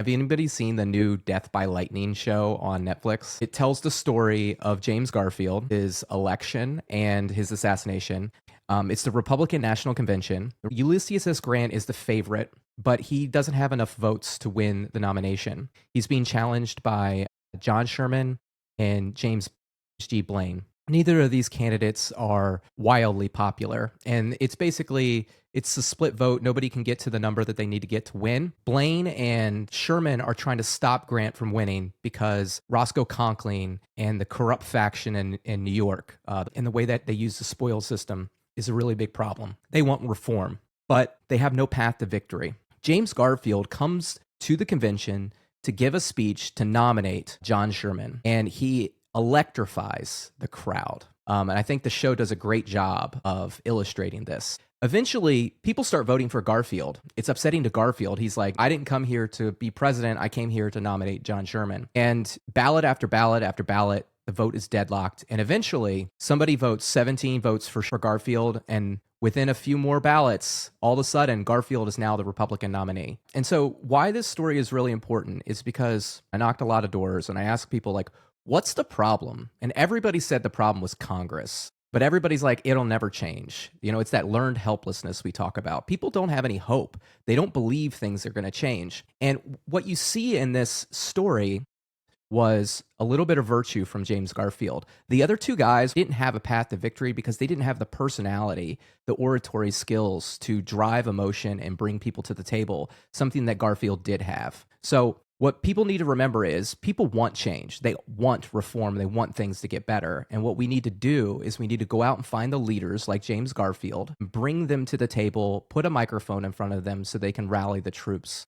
Have anybody seen the new Death by Lightning show on Netflix? It tells the story of James Garfield, his election and his assassination. It's the Republican National Convention. Ulysses S. Grant is the favorite, but he doesn't have enough votes to win the nomination. He's being challenged by John Sherman and James G. Blaine. Neither of these candidates are wildly popular, and it's a split vote. Nobody can get to the number that they need to get to win. Blaine and Sherman are trying to stop Grant from winning because Roscoe Conkling and the corrupt faction in New York and the way that they use the spoils system is a really big problem. They want reform, but they have no path to victory. James Garfield comes to the convention to give a speech to nominate John Sherman, and he electrifies the crowd. And I think the show does a great job of illustrating this. Eventually, people start voting for Garfield. It's upsetting to Garfield. He's like, I didn't come here to be president. I came here to nominate John Sherman. And ballot after ballot after ballot, the vote is deadlocked. And eventually, somebody votes 17 votes for Garfield. And within a few more ballots, all of a sudden, Garfield is now the Republican nominee. And so why this story is really important is because I knocked a lot of doors and I asked people like, what's the problem? And everybody said the problem was Congress. But everybody's like, it'll never change. You know, it's that learned helplessness we talk about. People don't have any hope. They don't believe things are going to change. And what you see in this story was a little bit of virtue from James Garfield. The other two guys didn't have a path to victory because they didn't have the personality, the oratory skills to drive emotion and bring people to the table, something that Garfield did have. So what people need to remember is people want change. They want reform. They want things to get better. And what we need to do is we need to go out and find the leaders like James Garfield, bring them to the table, put a microphone in front of them so they can rally the troops.